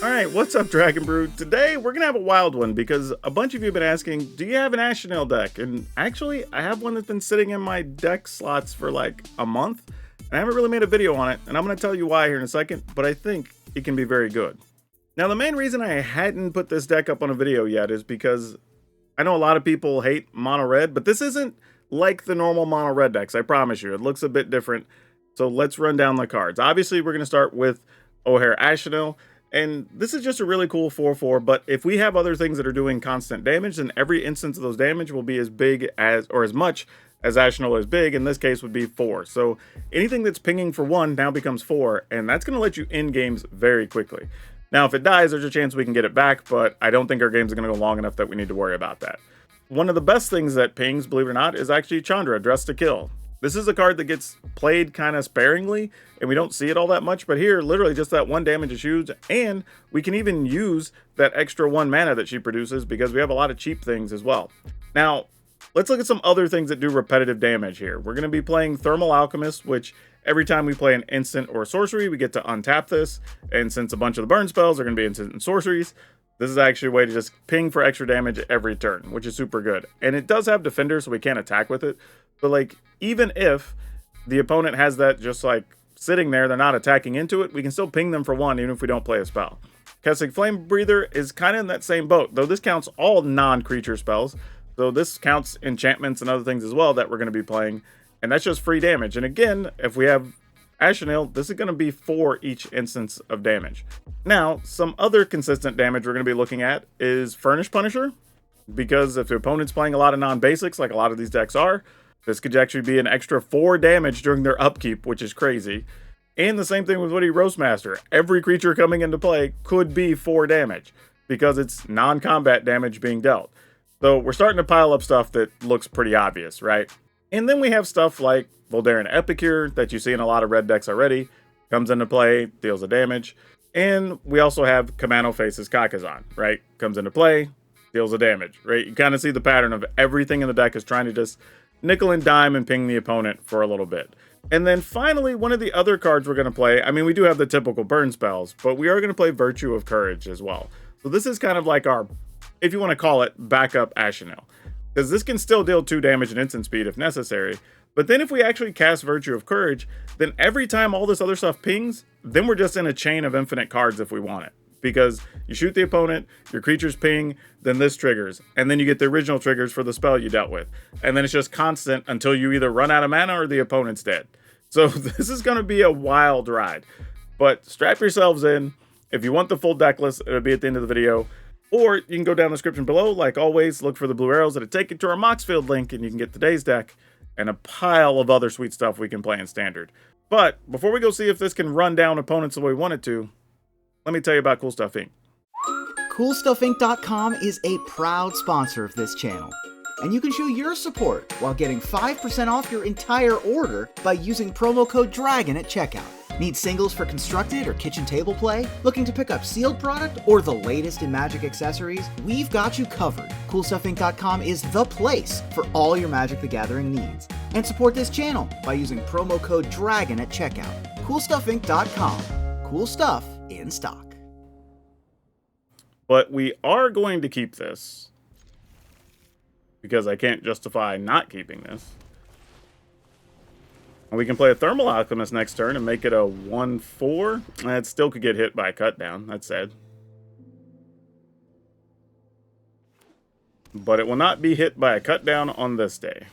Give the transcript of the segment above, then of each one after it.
Alright, what's up, Dragon Brood? Today, we're gonna have a wild one because a bunch of you have been asking, do you have an Axonil deck? And actually, I have one that's been sitting in my deck slots for like a month, and I haven't really made a video on it, and I'm gonna tell you why here in a second, but I think it can be very good. Now, the main reason I hadn't put this deck up on a video yet is because I know a lot of people hate mono red, but this isn't like the normal mono red decks, I promise you. It looks a bit different, so let's run down the cards. Obviously, we're gonna start with Ojer Axonil. And this is just a really cool 4/4, but if we have other things that are doing constant damage, then every instance of those damage will be as big as, or as much as Axonil is big. In this case would be 4. So anything that's pinging for 1 now becomes 4, and that's going to let you end games very quickly. Now, if it dies, there's a chance we can get it back, but I don't think our games are going to go long enough that we need to worry about that. One of the best things that pings, believe it or not, is actually Chandra, Dress to Kill. This is a card that gets played kind of sparingly, and we don't see it all that much, but here, literally just that 1 damage is huge, and we can even use that extra 1 mana that she produces because we have a lot of cheap things as well. Now, let's look at some other things that do repetitive damage here. We're going to be playing Thermal Alchemist, which every time we play an instant or sorcery, we get to untap this, and since a bunch of the burn spells are going to be instant and sorceries, this is actually a way to just ping for extra damage every turn, which is super good. And it does have Defender, so we can't attack with it. But like, even if the opponent has that just like sitting there, they're not attacking into it, we can still ping them for 1 even if we don't play a spell. Kessig Flame Breather is kind of in that same boat, though this counts all non-creature spells. So this counts enchantments and other things as well that we're going to be playing. And that's just free damage. And again, if we have Axonil, this is going to be 4 each instance of damage. Now, some other consistent damage we're going to be looking at is Furnish Punisher, because if the opponent's playing a lot of non-basics, like a lot of these decks are, this could actually be an extra 4 damage during their upkeep, which is crazy. And the same thing with Woody Roastmaster. Every creature coming into play could be 4 damage, because it's non-combat damage being dealt. So we're starting to pile up stuff that looks pretty obvious, right? And then we have stuff like Voldaren Epicure that you see in a lot of red decks already. Comes into play, deals the damage. And we also have Kamano Faces Kakazan, right? Comes into play, deals the damage, right? You kind of see the pattern of everything in the deck is trying to just nickel and dime and ping the opponent for a little bit. And then finally, one of the other cards we're going to play, I mean, we do have the typical burn spells, but we are going to play Virtue of Courage as well. So this is kind of like our, if you want to call it, backup Axonil. Because this can still deal 2 damage and instant speed if necessary. But then if we actually cast Virtue of Courage, then every time all this other stuff pings, then we're just in a chain of infinite cards if we want it. Because you shoot the opponent, your creatures ping, then this triggers. And then you get the original triggers for the spell you dealt with. And then it's just constant until you either run out of mana or the opponent's dead. So this is going to be a wild ride. But strap yourselves in. If you want the full deck list, it'll be at the end of the video. Or you can go down the description below. Like always, look for the blue arrows that'll take you to our Moxfield link, and you can get today's deck and a pile of other sweet stuff we can play in Standard. But before we go see if this can run down opponents the way we want it to, let me tell you about Cool Stuff Inc. CoolStuffInc.com is a proud sponsor of this channel, and you can show your support while getting 5% off your entire order by using promo code DRAGON at checkout. Need singles for constructed or kitchen table play? Looking to pick up sealed product or the latest in Magic accessories? We've got you covered. CoolStuffInc.com is the place for all your Magic the Gathering needs. And support this channel by using promo code DRAGON at checkout. CoolStuffInc.com. Cool stuff in stock. But we are going to keep this, because I can't justify not keeping this. And we can play a Thermal Alchemist next turn and make it a 1/4. It still could get hit by a cut down, that's sad. But it will not be hit by a cut down on this day.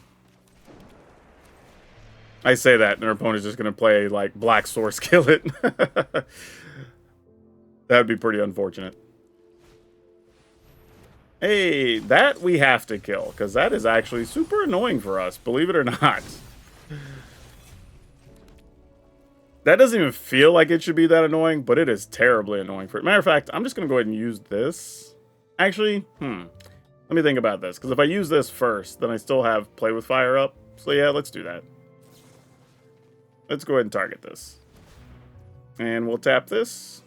I say that, and our opponent's just going to play like Black Source Skillet. That would be pretty unfortunate. Hey, that we have to kill, because that is actually super annoying for us, believe it or not. That doesn't even feel like it should be that annoying, but it is terribly annoying. Matter of fact, I'm just going to go ahead and use this. Actually, let me think about this, because if I use this first, then I still have Play with Fire up. So yeah, let's do that. Let's go ahead and target this. And we'll tap this.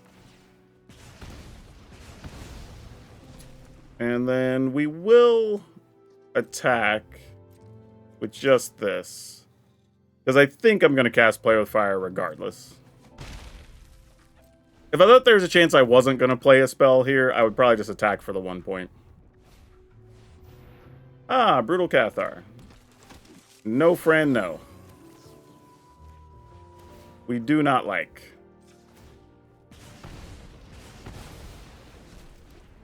And then we will attack with just this. Because I think I'm going to cast Play with Fire regardless. If I thought there was a chance I wasn't going to play a spell here, I would probably just attack for the 1 point. Ah, Brutal Cathar. No friend, no. We do not like.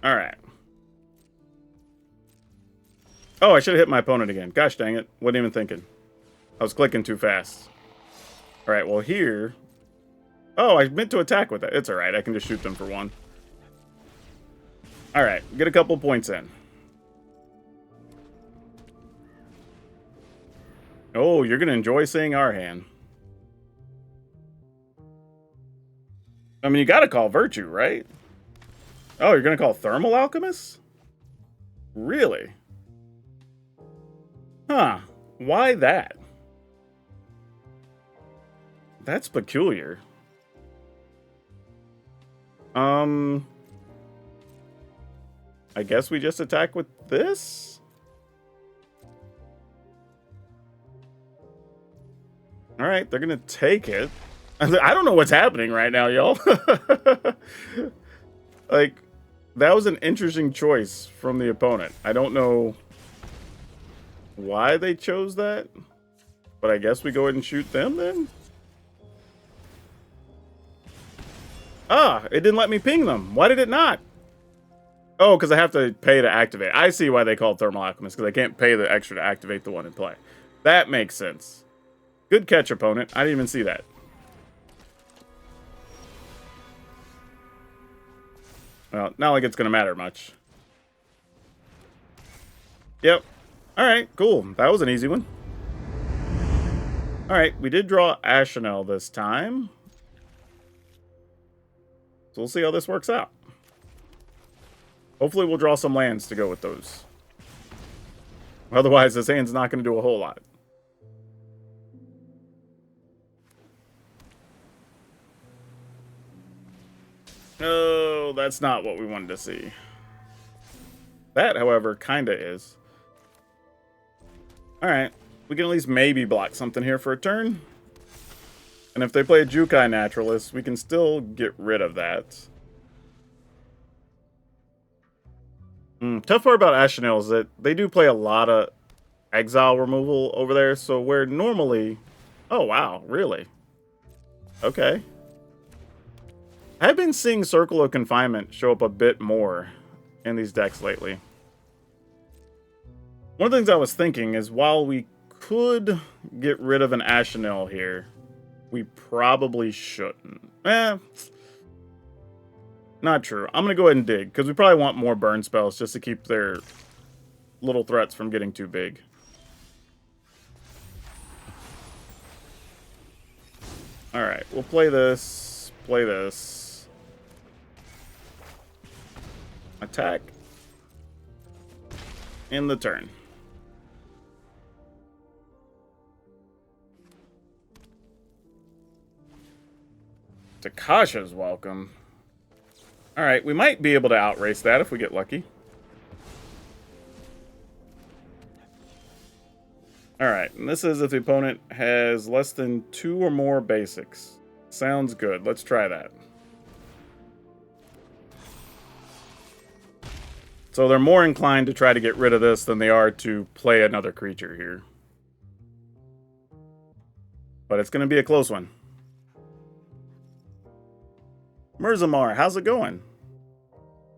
Alright. Oh, I should have hit my opponent again. Gosh dang it. Wasn't even thinking. I was clicking too fast. Alright, well here... Oh, I meant to attack with it. It's alright. I can just shoot them for 1. Alright, get a couple points in. Oh, you're going to enjoy seeing our hand. I mean, you got to call Virtue, right? Oh, you're going to call Thermal Alchemist? Really? Huh. Why that? That's peculiar. I guess we just attack with this? Alright, they're gonna take it. I don't know what's happening right now, y'all. Like, that was an interesting choice from the opponent. I don't know why they chose that, but I guess we go ahead and shoot them then? Ah, it didn't let me ping them. Why did it not? Oh, because I have to pay to activate. I see why they call it Thermal Alchemist, because I can't pay the extra to activate the one in play. That makes sense. Good catch, opponent. I didn't even see that. Well, not like it's going to matter much. Yep. Alright, cool. That was an easy one. Alright, we did draw Axonil this time. So we'll see how this works out. Hopefully we'll draw some lands to go with those. Otherwise, this hand's not going to do a whole lot. No, that's not what we wanted to see. That, however, kind of is. Alright, we can at least maybe block something here for a turn. And if they play a Jukai Naturalist, we can still get rid of that. Tough part about Axonil is that they do play a lot of exile removal over there, so where normally... Oh, wow, really? Okay. I've been seeing Circle of Confinement show up a bit more in these decks lately. One of the things I was thinking is while we could get rid of an Axonil here, we probably shouldn't. Not true. I'm going to go ahead and dig, because we probably want more burn spells just to keep their little threats from getting too big. Alright, we'll play this. Play this. Attack. In the turn. Takasha's welcome. Alright, we might be able to outrace that if we get lucky. Alright, and this is if the opponent has less than 2 or more basics. Sounds good. Let's try that. So they're more inclined to try to get rid of this than they are to play another creature here. But it's going to be a close one. Mirzamar, how's it going?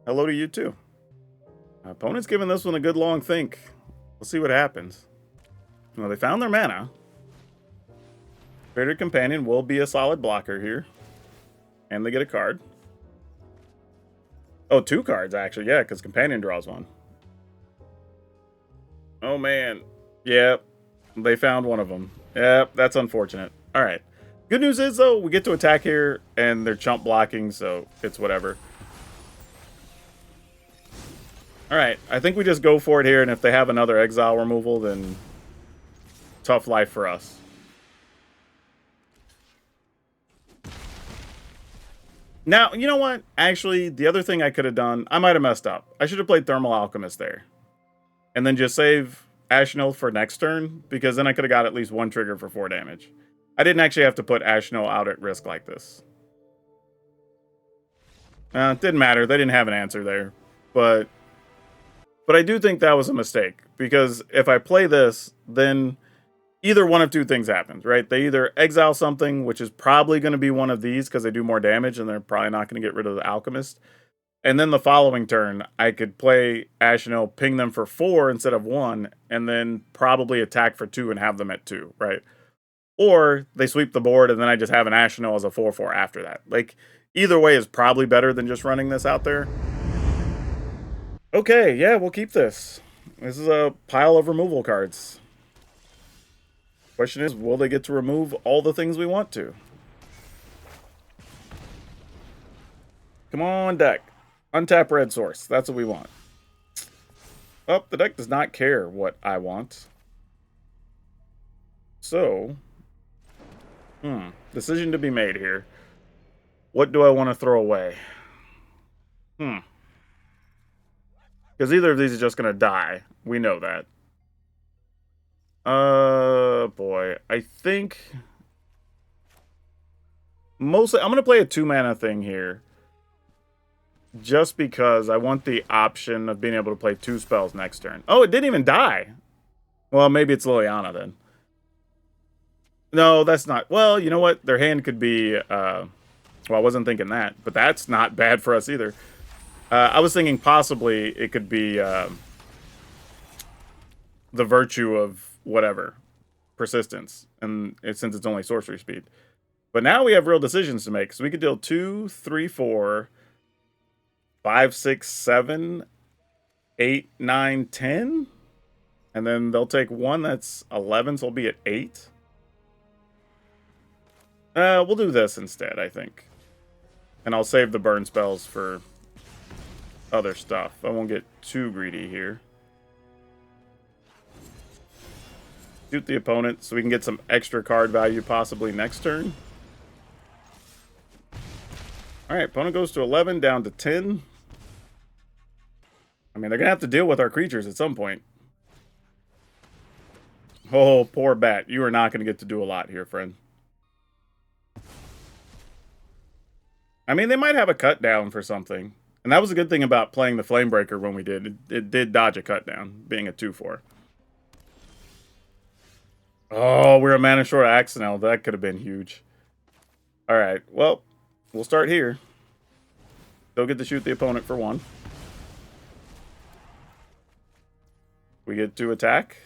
Hello to you too. Opponent's giving this one a good long think. We'll see what happens. Well, they found their mana. Fated Companion will be a solid blocker here. And they get a card. Oh, 2 cards actually, yeah, because Companion draws 1. Oh man. Yep. They found one of them. Yep, that's unfortunate. Alright. Good news is, though, we get to attack here, and they're chump blocking, so it's whatever. Alright, I think we just go for it here, and if they have another exile removal, then tough life for us. Now, you know what? Actually, the other thing I could have done, I might have messed up. I should have played Thermal Alchemist there. And then just save Axonil for next turn, because then I could have got at least 1 trigger for 4 damage. I didn't actually have to put Axonil out at risk like this. It didn't matter. They didn't have an answer there. But I do think that was a mistake. Because if I play this, then either one of two things happens, right? They either exile something, which is probably going to be one of these because they do more damage and they're probably not going to get rid of the Alchemist. And then the following turn, I could play Axonil, ping them for 4 instead of 1, and then probably attack for 2 and have them at 2, right? Or they sweep the board and then I just have an Axonil as a 4/4 after that. Like, either way is probably better than just running this out there. Okay, yeah, we'll keep this. This is a pile of removal cards. Question is, will they get to remove all the things we want to? Come on, deck. Untap red source. That's what we want. Oh, the deck does not care what I want. So, decision to be made here. What do I want to throw away? Because either of these is just going to die. We know that. Boy. I think mostly I'm going to play a 2-mana thing here. Just because I want the option of being able to play 2 spells next turn. Oh, it didn't even die. Well, maybe it's Liliana then. No, that's not. Well, you know what? Their hand could be... well, I wasn't thinking that. But that's not bad for us either. I was thinking possibly it could be the virtue of whatever. Persistence. And since it's only sorcery speed. But now we have real decisions to make. So we could deal 2, 3, 4... 5, 6, 7, 8, 9, 10. And then they'll take 1 that's 11, so we'll be at 8. We'll do this instead, I think. And I'll save the burn spells for other stuff. I won't get too greedy here. Shoot the opponent so we can get some extra card value possibly next turn. Alright, opponent goes to 11, down to 10. I mean, they're going to have to deal with our creatures at some point. Oh, poor bat. You are not going to get to do a lot here, friend. I mean, they might have a cut down for something. And that was a good thing about playing the Flamebreaker when we did. It did dodge a cut down, being a 2/4. Oh, we're a mana short of Axonil. That could have been huge. Alright, well, we'll start here. They'll get to shoot the opponent for 1. We get to attack.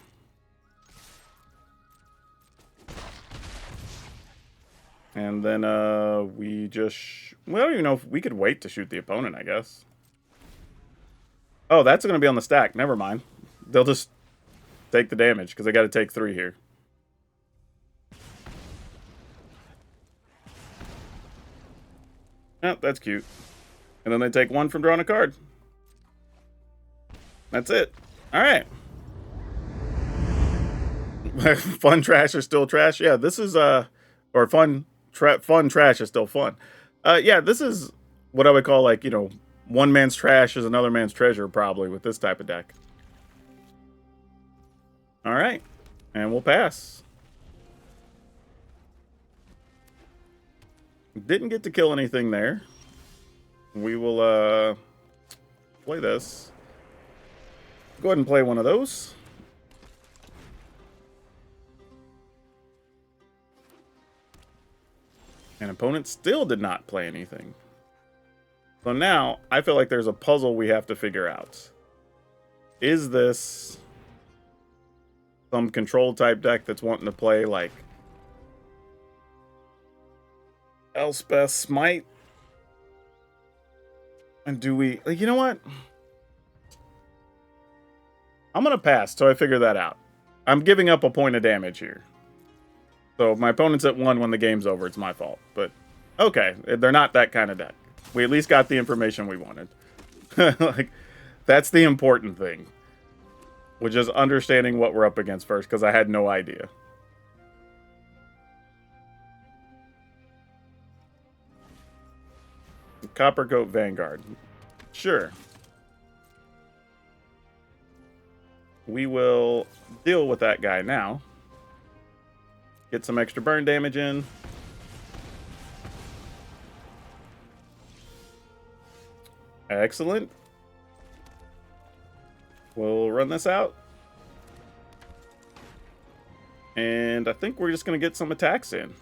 And then we just... Well, I don't even know if we could wait to shoot the opponent, I guess. Oh, that's going to be on the stack. Never mind. They'll just take the damage because they got to take 3 here. Oh, that's cute. And then they take 1 from drawing a card. That's it. All right. Fun trash is still trash. Yeah, this is or fun trash is still fun. Yeah, this is what I would call, like, you know, one man's trash is another man's treasure, probably, with this type of deck. All right, and we'll pass. Didn't get to kill anything there. We will play this. Go ahead and play one of those. And opponent still did not play anything. So now, I feel like there's a puzzle we have to figure out. Is this some control type deck that's wanting to play, like, Elspeth Smite? And do we... Like, you know what? I'm going to pass till I figure that out. I'm giving up a point of damage here. So if my opponent's at 1 when the game's over, it's my fault. But, okay, they're not that kind of deck. We at least got the information we wanted. Like, that's the important thing. Which is understanding what we're up against first, because I had no idea. Coppercoat Vanguard. Sure. We will deal with that guy now. Get some extra burn damage in. Excellent. We'll run this out. And I think we're just going to get some attacks in.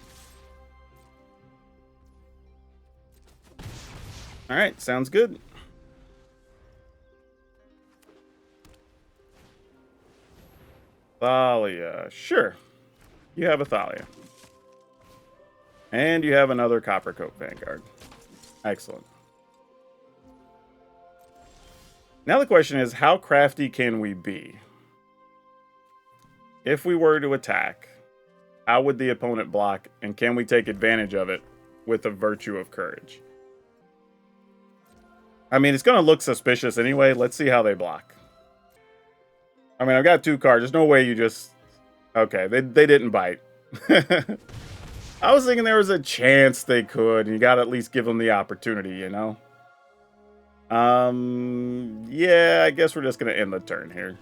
All right, sounds good. Thalia, sure. You have a Thalia. And you have another Coppercoat Vanguard. Excellent. Now the question is, how crafty can we be? If we were to attack, how would the opponent block, and can we take advantage of it with the Virtue of Courage? I mean, it's going to look suspicious anyway. Let's see how they block. I mean, I've got 2 cards. There's no way you just... Okay, they didn't bite. I was thinking there was a chance they could, and you got to at least give them the opportunity, you know? Yeah, I guess we're just going to end the turn here.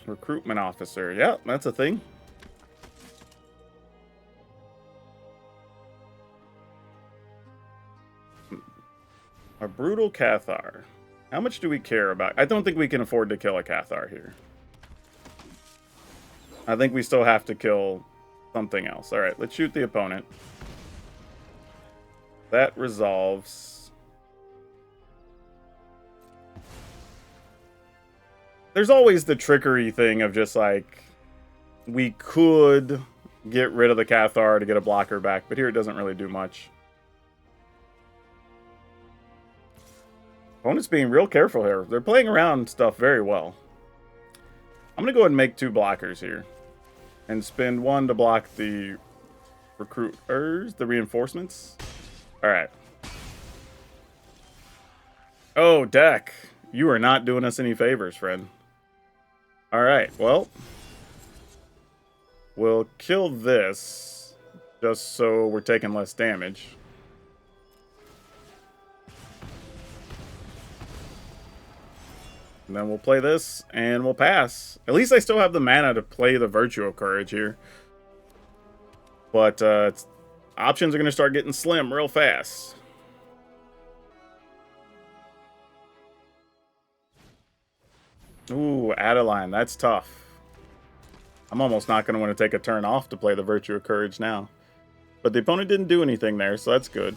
Recruitment officer. Yeah, that's a thing. A brutal Cathar. How much do we care about? I don't think we can afford to kill a Cathar here. I think we still have to kill something else. All right, let's shoot the opponent. That resolves. There's always the trickery thing of just like, we could get rid of the Cathar to get a blocker back, but here it doesn't really do much. Opponent's being real careful here. They're playing around stuff very well. I'm going to go ahead and make 2 blockers here. And spend 1 to block the recruiters, the reinforcements. Alright. Oh, deck. You are not doing us any favors, friend. Alright, well. We'll kill this. Just so we're taking less damage. And then we'll play this, and we'll pass. At least I still have the mana to play the Virtue of Courage here. But options are going to start getting slim real fast. Ooh, Adeline, that's tough. I'm almost not going to want to take a turn off to play the Virtue of Courage now. But the opponent didn't do anything there, so that's good.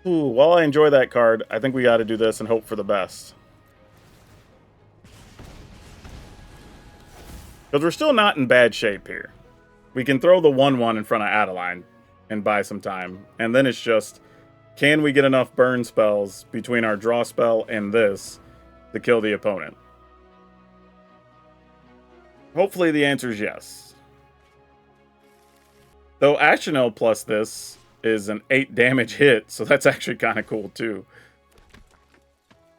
Ooh, while I enjoy that card, I think we got to do this and hope for the best. Because we're still not in bad shape here. We can throw the 1/1 in front of Adeline and buy some time. And then it's just, can we get enough burn spells between our draw spell and this to kill the opponent? Hopefully the answer is yes. Though Axonil plus this is an 8 damage hit, so that's actually kind of cool too.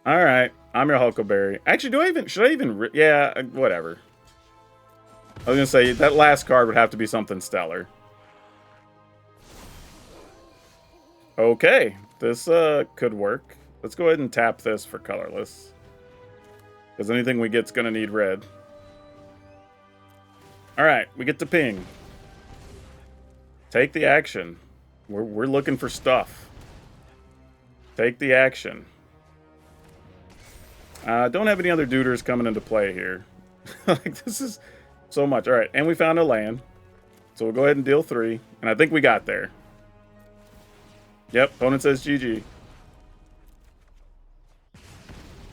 Alright, I'm your Huckleberry. Actually, should I even... Yeah, whatever. I was going to say, that last card would have to be something stellar. Okay, this could work. Let's go ahead and tap this for colorless. Because anything we get's going to need red. Alright, we get to ping. Take the action. We're looking for stuff. Take the action. Don't have any other duders coming into play here. Like, this is so much. Alright, and we found a land. So we'll go ahead and deal 3. And I think we got there. Yep, opponent says GG.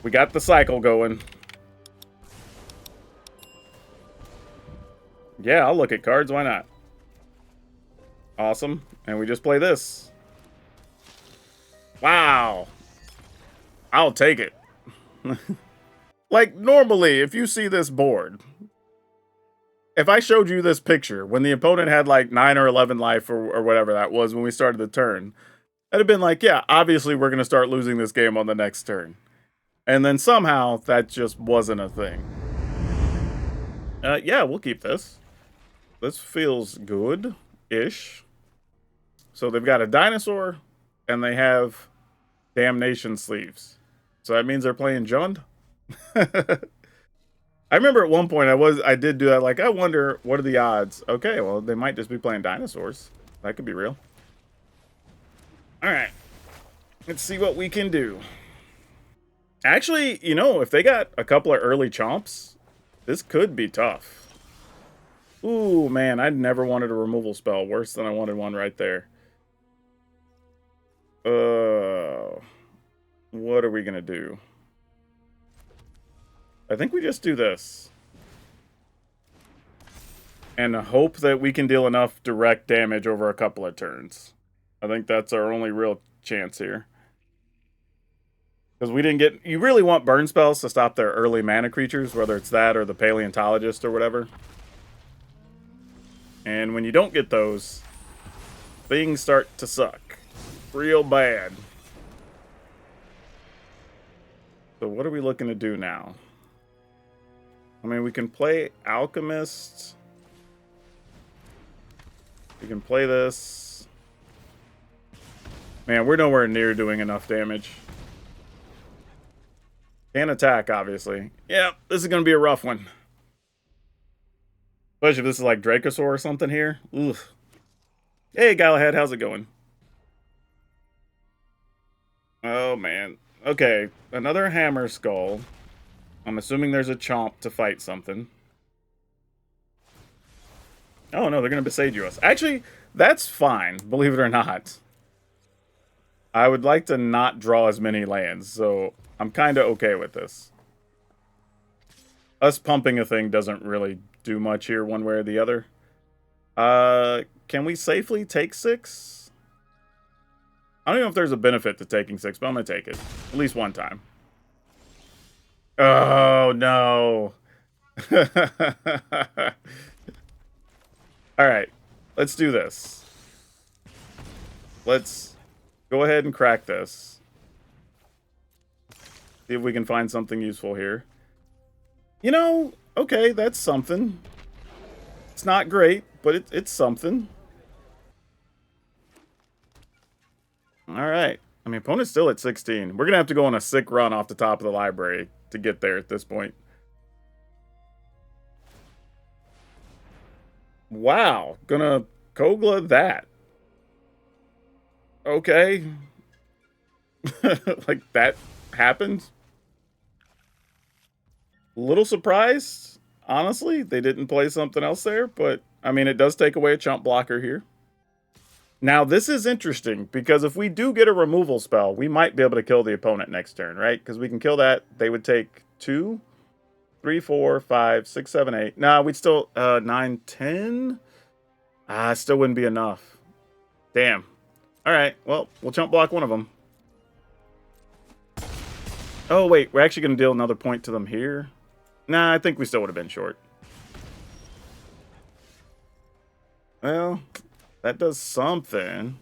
We got the cycle going. Yeah, I'll look at cards. Why not? Awesome. And we just play this. Wow. I'll take it. Like, normally, if you see this board, if I showed you this picture when the opponent had like 9 or 11 life or whatever that was when we started the turn, I'd have been like, yeah, obviously we're going to start losing this game on the next turn. And then somehow that just wasn't a thing. Yeah, we'll keep this. This feels good-ish. So they've got a dinosaur, and they have Damnation sleeves. So that means they're playing Jund? I I remember at one point I did do that. Like, I wonder, what are the odds? Okay, well, they might just be playing Dinosaurs. That could be real. All right. Let's see what we can do. Actually, you know, if they got a couple of early chomps, this could be tough. Ooh, man, I never wanted a removal spell. Worse than I wanted one right there. What are we going to do? I think we just do this. And hope that we can deal enough direct damage over a couple of turns. I think that's our only real chance here. Because we didn't get... You really want burn spells to stop their early mana creatures, whether it's that or the Paleontologist or whatever. And when you don't get those, things start to suck. Real bad. So what are we looking to do now? I mean, we can play Alchemist. We can play this. Man, we're nowhere near doing enough damage. Can't attack, obviously. Yep, this is going to be a rough one. Especially if this is like Dracosaur or something here. Oof. Hey, Galahad, how's it going? Oh, man. Okay, another Hammer Skull. I'm assuming there's a Chomp to fight something. Oh, no, they're going to Besage us. Actually, that's fine, believe it or not. I would like to not draw as many lands, so I'm kind of okay with this. Us pumping a thing doesn't really do much here one way or the other. Can we safely take 6? I don't know if there's a benefit to taking 6, but I'm going to take it. At least one time. Oh, no. Alright. Let's do this. Let's go ahead and crack this. See if we can find something useful here. You know, okay, that's something. It's not great, but it's something. Alright. I mean, opponent's still at 16. We're going to have to go on a sick run off the top of the library to get there at this point. Wow. Gonna Kogla that. Okay. Like, that happened. A little surprised, honestly. They didn't play something else there, but, I mean, it does take away a chump blocker here. Now, this is interesting, because if we do get a removal spell, we might be able to kill the opponent next turn, right? Because we can kill that. They would take 2, 3, 4, 5, 6, 7, 8. Nah, we'd still... 9, 10? Still wouldn't be enough. Damn. Alright, well, we'll chump block one of them. Oh, wait, we're actually going to deal another point to them here? Nah, I think we still would have been short. Well, that does something.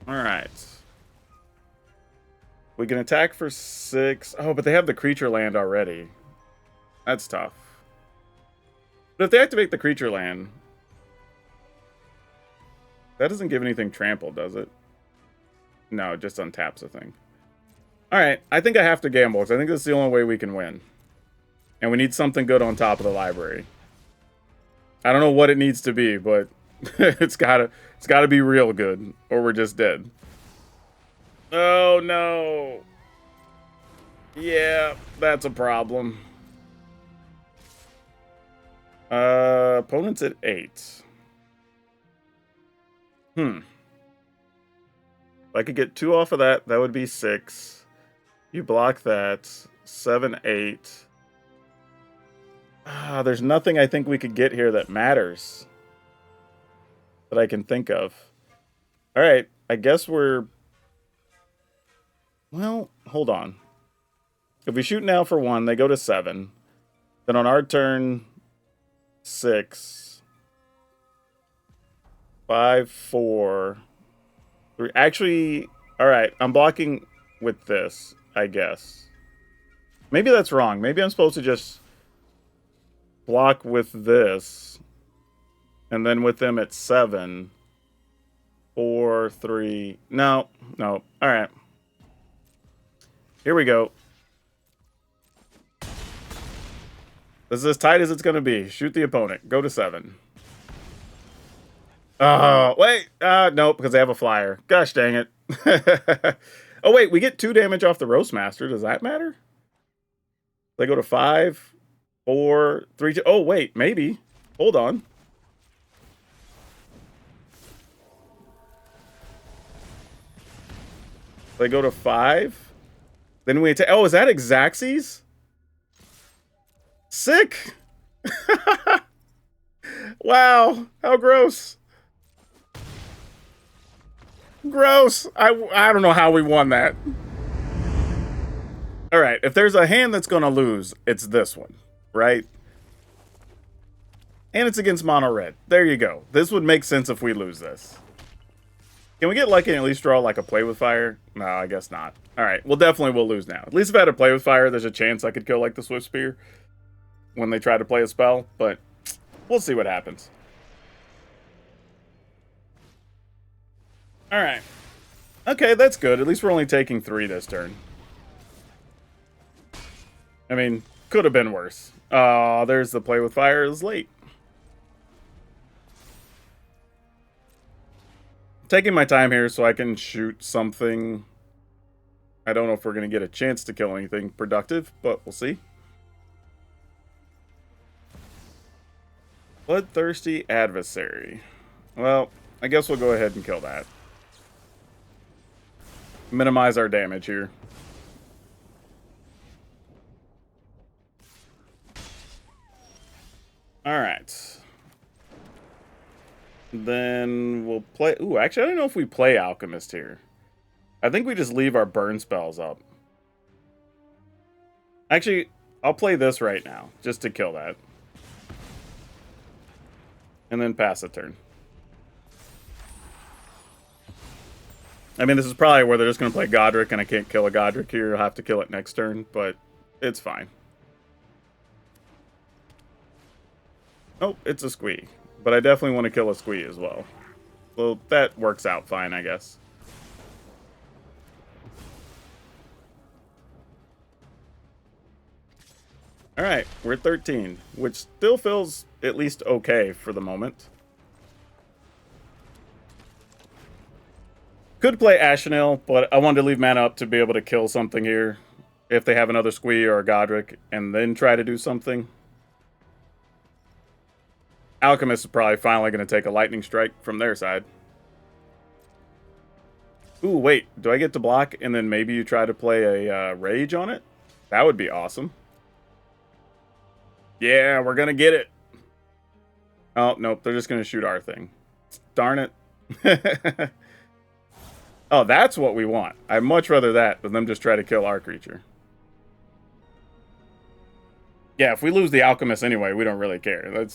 Alright. We can attack for 6. Oh, but they have the creature land already. That's tough. But if they activate the creature land... That doesn't give anything trampled, does it? No, it just untaps a thing. Alright, I think I have to gamble, because I think this is the only way we can win. And we need something good on top of the library. I don't know what it needs to be, but it's gotta be real good, or we're just dead. Oh, no. Yeah, that's a problem. Opponent's at 8. If I could get 2 off of that, that would be 6. You block that. 7, 8. There's nothing I think we could get here that matters. That I can think of. Alright, I guess we're... Well, hold on. If we shoot now for 1, they go to 7. Then on our turn, 6. 5, 4, 3. Actually, alright, I'm blocking with this, I guess. Maybe that's wrong. Maybe I'm supposed to just block with this. And then with them at 7, 4, 3. No. All right. Here we go. This is as tight as it's going to be. Shoot the opponent. Go to 7. Oh, wait. Nope, because they have a flyer. Gosh dang it. Oh, wait. We get 2 damage off the Roastmaster. Does that matter? They go to 5, 4, 3, 2. Oh, wait. Maybe. Hold on. They go to 5. Then we attack. Oh, is that Xaxes? Sick. Wow. How gross. Gross. I don't know how we won that. All right. If there's a hand that's going to lose, it's this one, right? And it's against mono red. There you go. This would make sense if we lose this. Can we get lucky and at least draw like a play with fire? No, I guess not. All right. Well, definitely we'll lose now. At least if I had a play with fire, there's a chance I could kill like the Swift Spear when they try to play a spell, but we'll see what happens. All right. Okay, that's good. At least we're only taking 3 this turn. I mean, could have been worse. There's the play with fire. It was late. Taking my time here so I can shoot something. I don't know if we're going to get a chance to kill anything productive, but we'll see. Bloodthirsty Adversary. Well, I guess we'll go ahead and kill that. Minimize our damage here. Alright. Then we'll play... Ooh, actually, I don't know if we play Alchemist here. I think we just leave our burn spells up. Actually, I'll play this right now, just to kill that. And then pass a turn. I mean, this is probably where they're just going to play Godric, and I can't kill a Godric here. I'll have to kill it next turn, but it's fine. Oh, it's a Squee. But I definitely want to kill a Squee as well. Well, that works out fine, I guess. Alright, we're at 13, which still feels at least okay for the moment. Could play Axonil, but I wanted to leave mana up to be able to kill something here. If they have another Squee or a Godric, and then try to do something. Alchemist is probably finally going to take a Lightning Strike from their side. Ooh, wait. Do I get to block, and then maybe you try to play a Rage on it? That would be awesome. Yeah, we're going to get it. Oh, nope. They're just going to shoot our thing. Darn it. Oh, that's what we want. I'd much rather that than them just try to kill our creature. Yeah, if we lose the Alchemist anyway, we don't really care.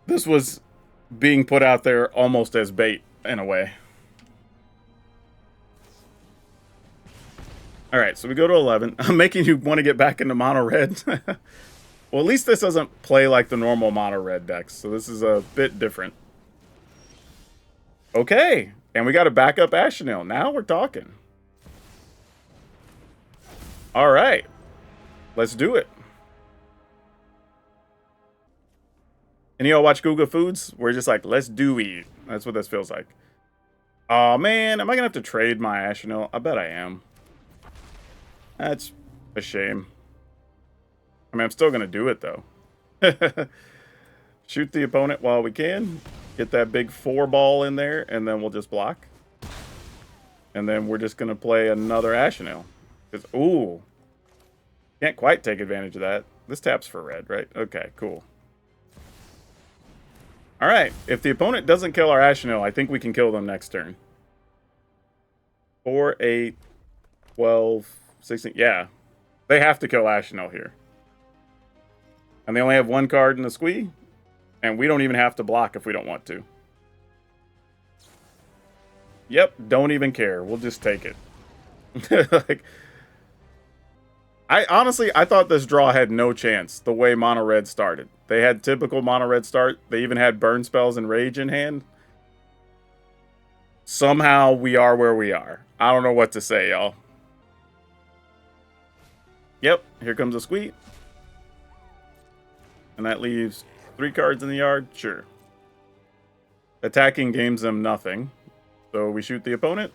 This was being put out there almost as bait, in a way. Alright, so we go to 11. I'm making you want to get back into mono red. Well, at least this doesn't play like the normal mono red decks, so this is a bit different. Okay, and we got a backup Axonil. Now we're talking. Alright, let's do it. And y'all watch Google Foods? We're just like, let's do it. That's what this feels like. Oh man, am I gonna have to trade my Axonil? I bet I am. That's a shame. I mean, I'm still gonna do it though. Shoot the opponent while we can. Get that big 4-ball in there, and then we'll just block. And then we're just gonna play another Axonil. Ooh. Can't quite take advantage of that. This taps for red, right? Okay, cool. Alright, if the opponent doesn't kill our Axonil, I think we can kill them next turn. 4, 8, 12, 16. Yeah, they have to kill Axonil here. And they only have 1 card in the Squee, and we don't even have to block if we don't want to. Yep, don't even care. We'll just take it. Like, I thought this draw had no chance the way mono red started. They had typical mono red start. They even had burn spells and rage in hand. somehow we are where we are. I don't know what to say, y'all. Yep, here comes a squeak. And that leaves 3 cards in the yard. Sure. Attacking gains them nothing. So we shoot the opponent.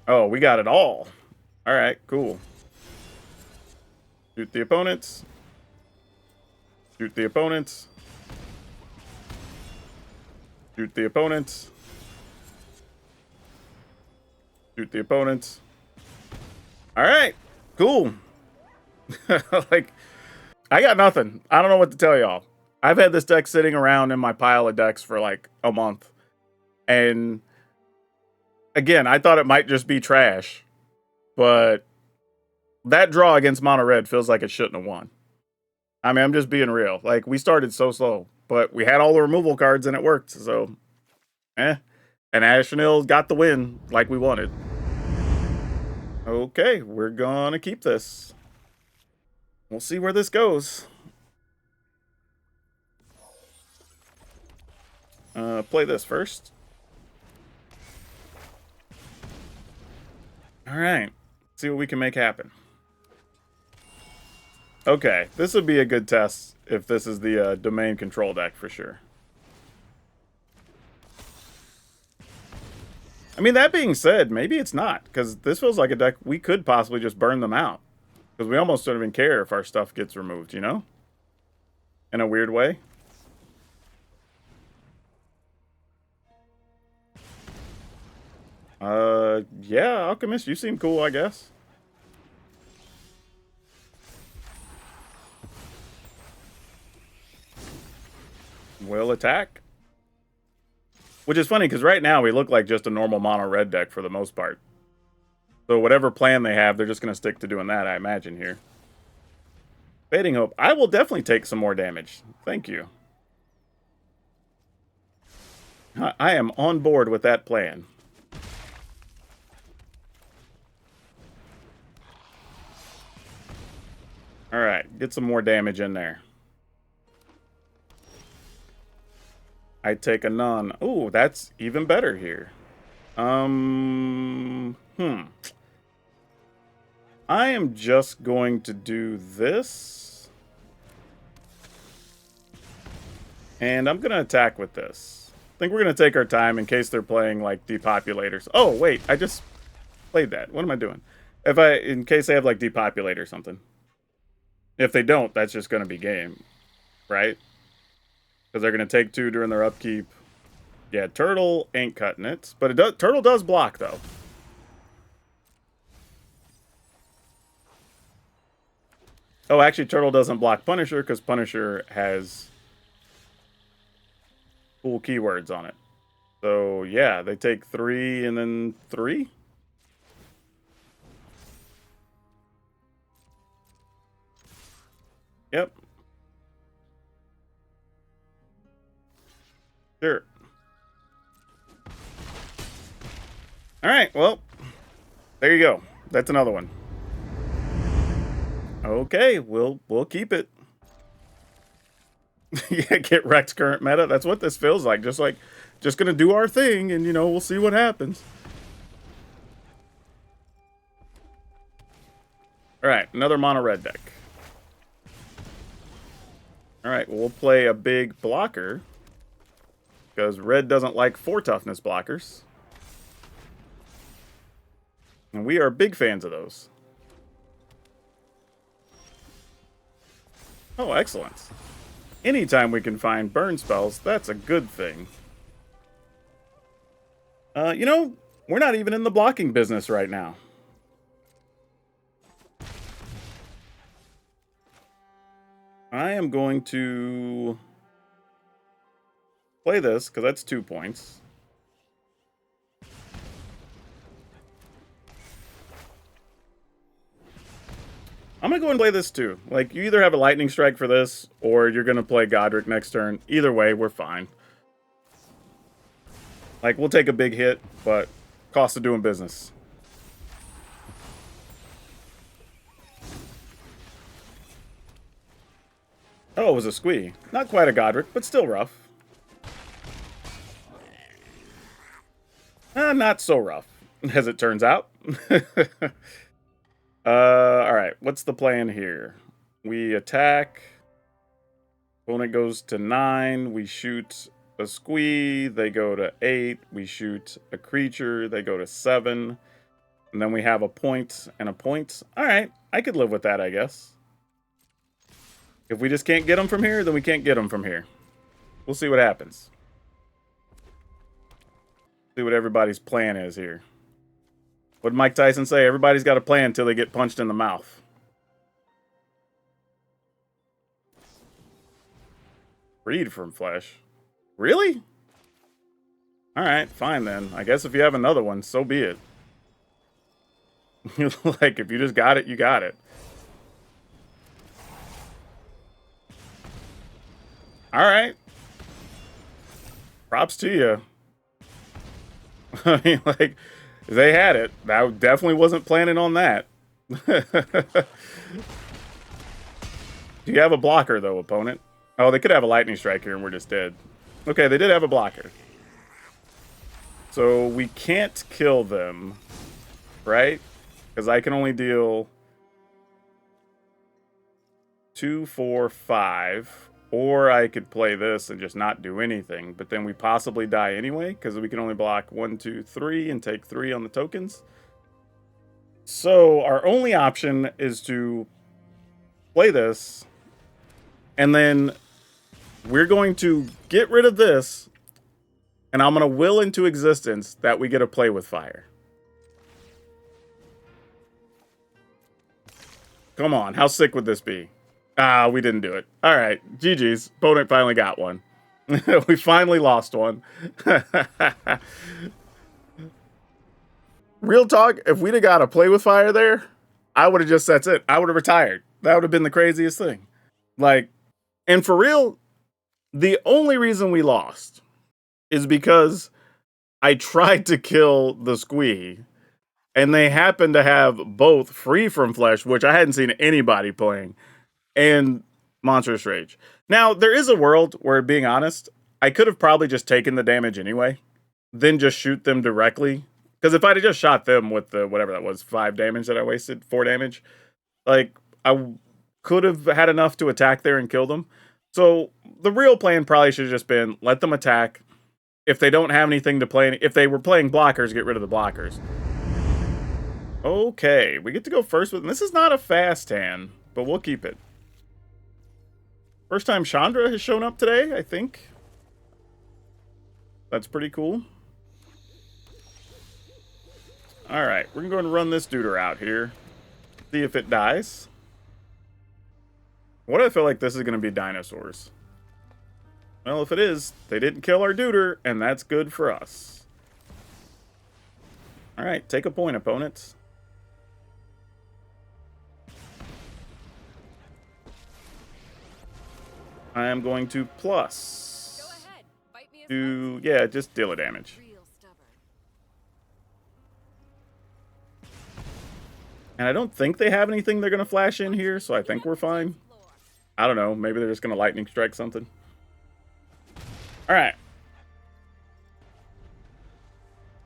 Oh, we got it all. Alright, cool. Shoot the opponents. Shoot the opponents. Shoot the opponents. Shoot the opponents. Alright, cool. Like, I got nothing. I don't know what to tell y'all. I've had this deck sitting around in my pile of decks for like a month. And again, I thought it might just be trash. But that draw against mono red feels like it shouldn't have won. I mean, I'm just being real. Like, we started so slow. But we had all the removal cards and it worked. So, And Axonil got the win like we wanted. Okay, we're gonna keep this. We'll see where this goes. Play this first. Alright. See what we can make happen. Okay, this would be a good test if this is the domain control deck for sure. I mean, that being said, maybe it's not, because this feels like a deck we could possibly just burn them out. Because we almost don't even care if our stuff gets removed, you know? In a weird way. Yeah, Alchemist, you seem cool, I guess. Will attack. Which is funny, because right now we look like just a normal mono red deck for the most part. So whatever plan they have, they're just going to stick to doing that, I imagine, here. Fading Hope. I will definitely take some more damage. Thank you. I am on board with that plan. Alright, get some more damage in there. I take a none. Ooh, that's even better here. I am just going to do this. And I'm going to attack with this. I think we're going to take our time in case they're playing, like, depopulators. Oh, wait, I just played that. What am I doing? In case they have, like, depopulate or something. If they don't, that's just going to be game. Right? Because they're going to take 2 during their upkeep. Yeah, Turtle ain't cutting it. But Turtle does block, though. Oh, actually, Turtle doesn't block Punisher because Punisher has cool keywords on it. So, yeah, they take 3 and then 3? Yep. Sure. Alright, well, there you go. That's another one. Okay, we'll keep it. Yeah, get wrecked current meta. That's what this feels like. Just gonna do our thing, and, you know, we'll see what happens. Alright, another mono red deck. Alright, we'll play a big blocker. Because red doesn't like 4 toughness blockers. And we are big fans of those. Oh, excellent. Anytime we can find burn spells, that's a good thing. You know, we're not even in the blocking business right now. I am going to play this, because that's 2 points. I'm going to go and play this too. Like, you either have a Lightning Strike for this, or you're going to play Godric next turn. Either way, we're fine. Like, we'll take a big hit, but cost of doing business. Oh, it was a Squee. Not quite a Godric, but still rough. Not so rough, as it turns out. Alright, what's the plan here? We attack. Opponent goes to 9. We shoot a squee. They go to 8. We shoot a creature. They go to 7. And then we have a point and a point. Alright, I could live with that, I guess. If we just can't get them from here, then we can't get them from here. We'll see what happens. See what everybody's plan is here. What did Mike Tyson say? Everybody's got a plan until they get punched in the mouth. Freed from flesh. Really? Alright, fine then. I guess if you have another one, so be it. Like, if you just got it, you got it. Alright. Props to you. I mean, like, they had it. I definitely wasn't planning on that. Do you have a blocker, though, opponent? Oh, they could have a lightning strike here and we're just dead. Okay, they did have a blocker. So we can't kill them, right? Because I can only deal 2, 4, 5. Or I could play this and just not do anything, but then we possibly die anyway, because we can only block 1, 2, 3 and take 3 on the tokens. So our only option is to play this, and then we're going to get rid of this, and I'm going to will into existence that we get to play with fire. Come on, how sick would this be? Ah, we didn't do it. All right, GG's. Opponent finally got one. We finally lost one. Real talk, if we'd have got to play with fire there, I would have just, that's it. I would have retired. That would have been the craziest thing. Like, and for real, the only reason we lost is because I tried to kill the squee, and they happened to have both Free from Flesh, which I hadn't seen anybody playing, and Monstrous Rage. Now, there is a world where, being honest, I could have probably just taken the damage anyway, then just shoot them directly. Because if I'd have just shot them with the, whatever that was, 5 damage that I wasted, 4 damage, like, I could have had enough to attack there and kill them. So, the real plan probably should have just been, let them attack. If they don't have anything to play, if they were playing blockers, get rid of the blockers. Okay, we get to go first with, and this is not a fast hand, but we'll keep it. First time Chandra has shown up today, I think. That's pretty cool. Alright, we're going to go ahead and run this duder out here. See if it dies. What do I feel like this is going to be Dinosaurs? Well, if it is, they didn't kill our duder, and that's good for us. Alright, take a point, opponents. I am going to plus. Go ahead. Bite me to, yeah, just deal a damage. And I don't think they have anything they're going to flash in here, so I think we're fine. I don't know. Maybe they're just going to lightning strike something. Alright.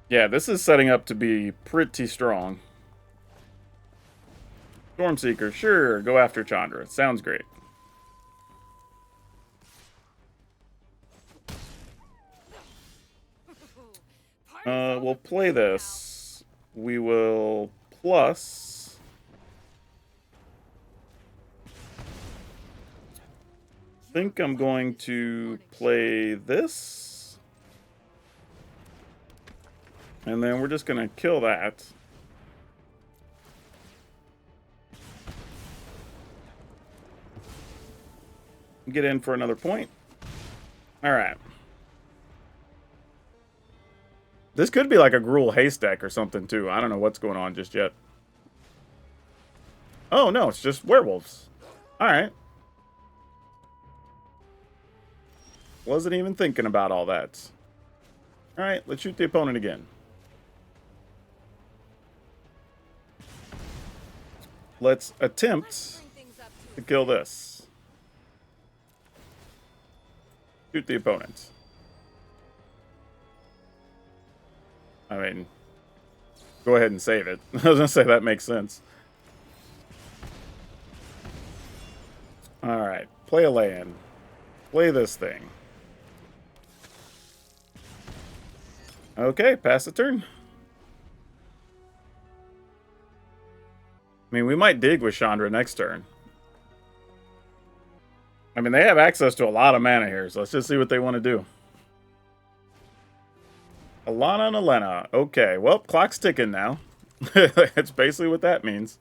Yeah, this is setting up to be pretty strong. Stormseeker, sure. Go after Chandra. Sounds great. We'll play this. We will plus. I think I'm going to play this. And then we're just going to kill that. Get in for another point. All right. This could be like a Gruul haste deck or something, too. I don't know what's going on just yet. Oh, no, it's just werewolves. Alright. Wasn't even thinking about all that. Alright, let's shoot the opponent again. Let's attempt to kill this. Shoot the opponent. I mean, go ahead and save it. I was gonna say that makes sense. Alright, play a land. Play this thing. Okay, pass the turn. I mean, we might dig with Chandra next turn. I mean, they have access to a lot of mana here, so let's just see what they want to do. Alana and Elena. Okay, well, clock's ticking now. That's basically what that means.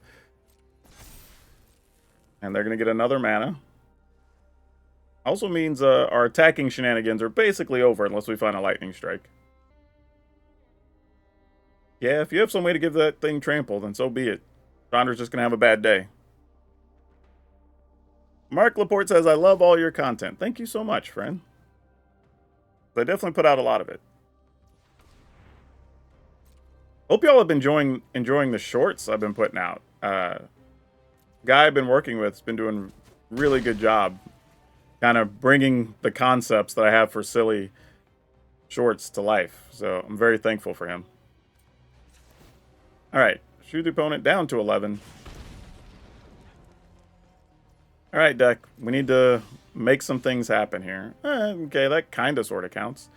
And they're going to get another mana. Also means our attacking shenanigans are basically over unless we find a lightning strike. Yeah, if you have some way to give that thing trample, then so be it. Chandra's just going to have a bad day. Mark Laporte says, I love all your content. Thank you so much, friend. They definitely put out a lot of it. Hope y'all have been enjoying the shorts I've been putting out. Guy I've been working with has been doing a really good job kind of bringing the concepts that I have for silly shorts to life. So I'm very thankful for him. All right, shoot the opponent down to 11. All right, deck, we need to make some things happen here. Okay, that kind of sort of counts.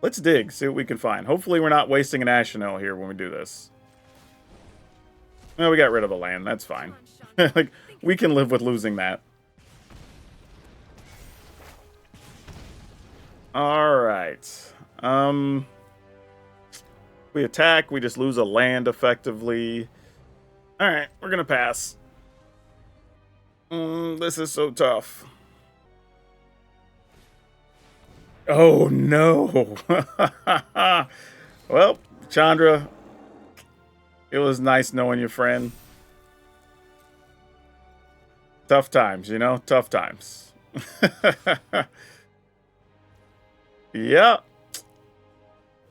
Let's dig, see what we can find. Hopefully we're not wasting an Axonil here when we do this. Well, we got rid of a land, that's fine. Like, we can live with losing that. Alright. We attack, we just lose a land effectively. Alright, we're gonna pass. This is so tough. Oh no. Well, Chandra, it was nice knowing you, friend. Tough times, you know? Tough times. Yeah.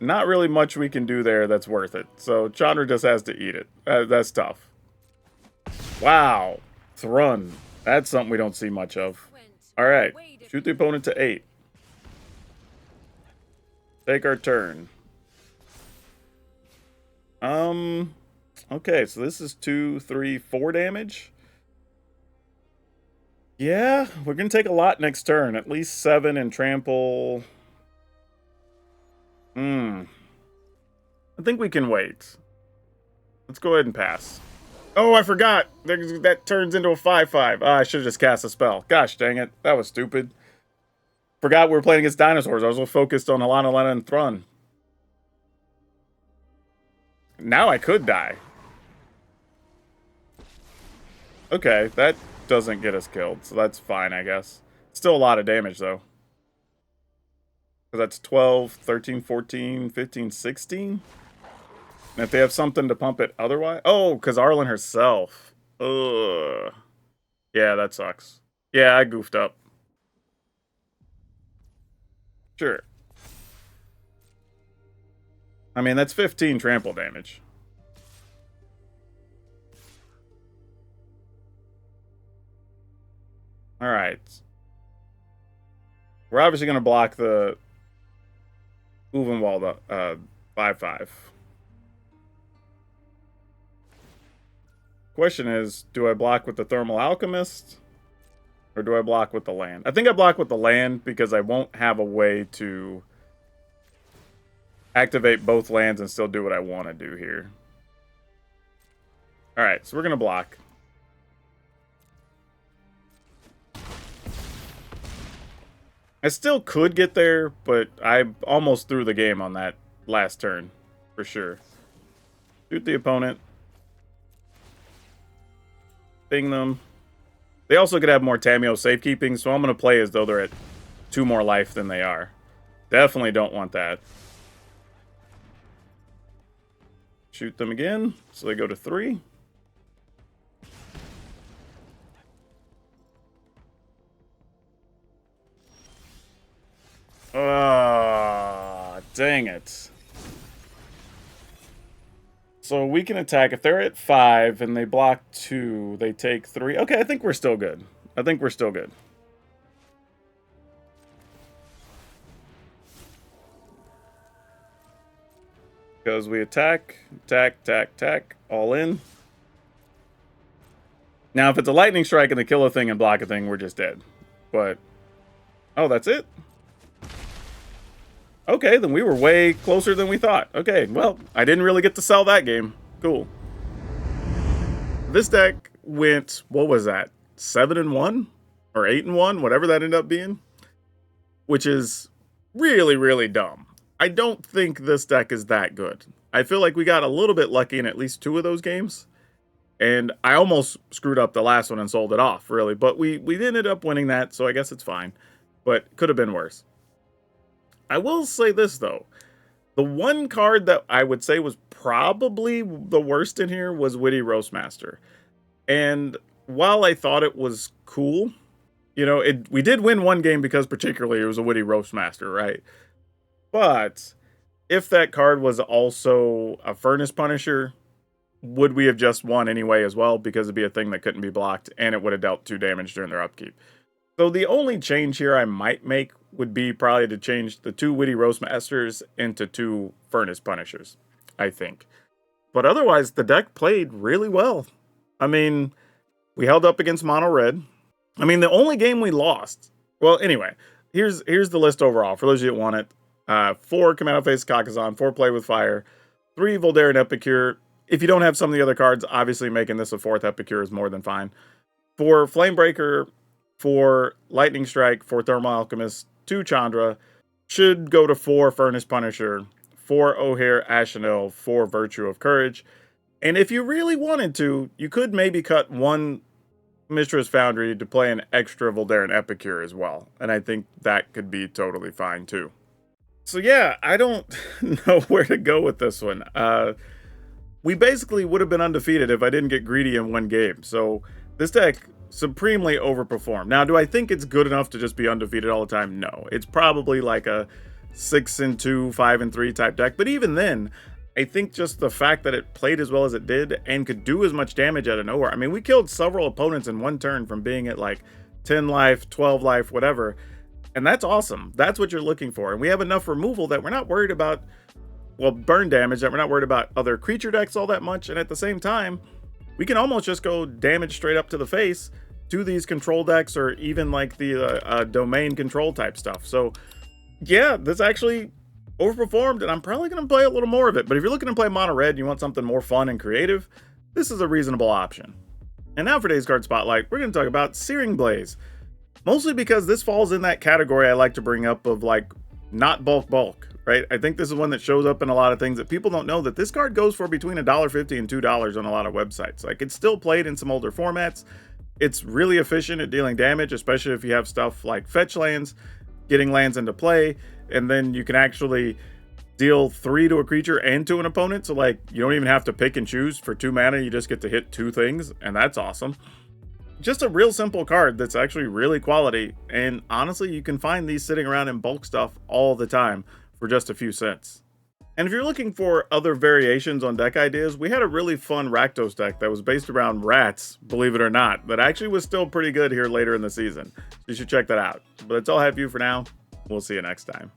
Not really much we can do there that's worth it. So Chandra just has to eat it. That's tough. Wow. Thrun. That's something we don't see much of. Alright. Shoot the opponent to 8. Take our turn. Okay, so this is 2, 3, 4 damage. Yeah, we're gonna take a lot next turn. At least 7 and trample. I think we can wait. Let's go ahead and pass. Oh, I forgot. That turns into a 5/5. I should have just cast a spell. Gosh dang it. That was stupid. Forgot we were playing against dinosaurs. I was so focused on Alana, Lena, and Thrun. Now I could die. Okay, that doesn't get us killed, so that's fine, I guess. Still a lot of damage, though. Because that's 12, 13, 14, 15, 16. And if they have something to pump it otherwise... Oh, because Arlen herself. Ugh. Yeah, that sucks. Yeah, I goofed up. Sure. I mean, that's 15 trample damage. Alright. We're obviously going to block the Uvenwald 5/5. Question is, do I block with the Thermal Alchemist? Or do I block with the land? I think I block with the land because I won't have a way to activate both lands and still do what I want to do here. Alright, so we're going to block. I still could get there, but I almost threw the game on that last turn, for sure. Shoot the opponent. Ping them. They also could have more Tameo safekeeping, so I'm going to play as though they're at 2 more life than they are. Definitely don't want that. Shoot them again, so they go to 3. Ah, dang it. So we can attack. If they're at 5 and they block 2, they take 3. Okay, I think we're still good. I think we're still good. Because we attack, all in. Now, if it's a lightning strike and they kill a thing and block a thing, we're just dead. But, oh, that's it? Okay, then we were way closer than we thought. Okay, well, I didn't really get to sell that game. Cool. This deck went, what was that? 7-1? Or 8-1? Whatever that ended up being. Which is really, really dumb. I don't think this deck is that good. I feel like we got a little bit lucky in at least 2 of those games. And I almost screwed up the last one and sold it off, really. But we ended up winning that, so I guess it's fine. But could have been worse. I will say this, though. The one card that I would say was probably the worst in here was Witty Roastmaster. And while I thought it was cool, you know, we did win one game because particularly it was a Witty Roastmaster, right? But if that card was also a Furnace Punisher, would we have just won anyway as well? Because it'd be a thing that couldn't be blocked, and it would have dealt 2 damage during their upkeep. So the only change here I might make would be probably to change the 2 Witty Roastmasters into 2 Furnace Punishers, I think. But otherwise, the deck played really well. I mean, we held up against Mono Red. I mean, the only game we lost... Well, anyway, here's the list overall, for those of you that want it. 4 Commando Face Kakazan, 4 Play with Fire, 3 Voldaren Epicure. If you don't have some of the other cards, obviously making this a 4th Epicure is more than fine. 4 Flamebreaker, 4 Lightning Strike, 4 Thermal Alchemist, 2 Chandra. Should go to 4 Furnace Punisher, 4 Ojer Axonil, 4 Virtue of Courage. And if you really wanted to, you could maybe cut 1 Mistress Foundry to play an extra Voldaren Epicure as well. And I think that could be totally fine too. So yeah, I don't know where to go with this one. We basically would have been undefeated if I didn't get greedy in one game. So this deck supremely overperformed. Now, do I think it's good enough to just be undefeated all the time? No. It's probably like a 6-2, 5-3 type deck. But even then, I think just the fact that it played as well as it did and could do as much damage out of nowhere. I mean, we killed several opponents in one turn from being at like 10 life, 12 life, whatever. And that's awesome. That's what you're looking for. And we have enough removal that we're not worried about, well, burn damage, that we're not worried about other creature decks all that much. And at the same time, we can almost just go damage straight up to the face to these control decks or even like the domain control type stuff. So yeah, this actually overperformed, and I'm probably going to play a little more of it. But if you're looking to play Mono Red and you want something more fun and creative, this is a reasonable option. And now for today's card spotlight, we're going to talk about Searing Blaze. Mostly because this falls in that category I like to bring up of like not bulk, right? I think this is one that shows up in a lot of things that people don't know, that this card goes for between $1.50 and $2 on a lot of websites. Like, it's still played in some older formats. It's really efficient at dealing damage, especially if you have stuff like fetch lands, getting lands into play, and then you can actually deal 3 to a creature and to an opponent. So like, you don't even have to pick and choose for 2 mana, you just get to hit 2 things, and that's awesome. Just a real simple card that's actually really quality, and honestly, you can find these sitting around in bulk stuff all the time for just a few cents. And if you're looking for other variations on deck ideas, we had a really fun Rakdos deck that was based around rats, believe it or not, that actually was still pretty good here later in the season. So you should check that out. But that's all I have for you for now. We'll see you next time.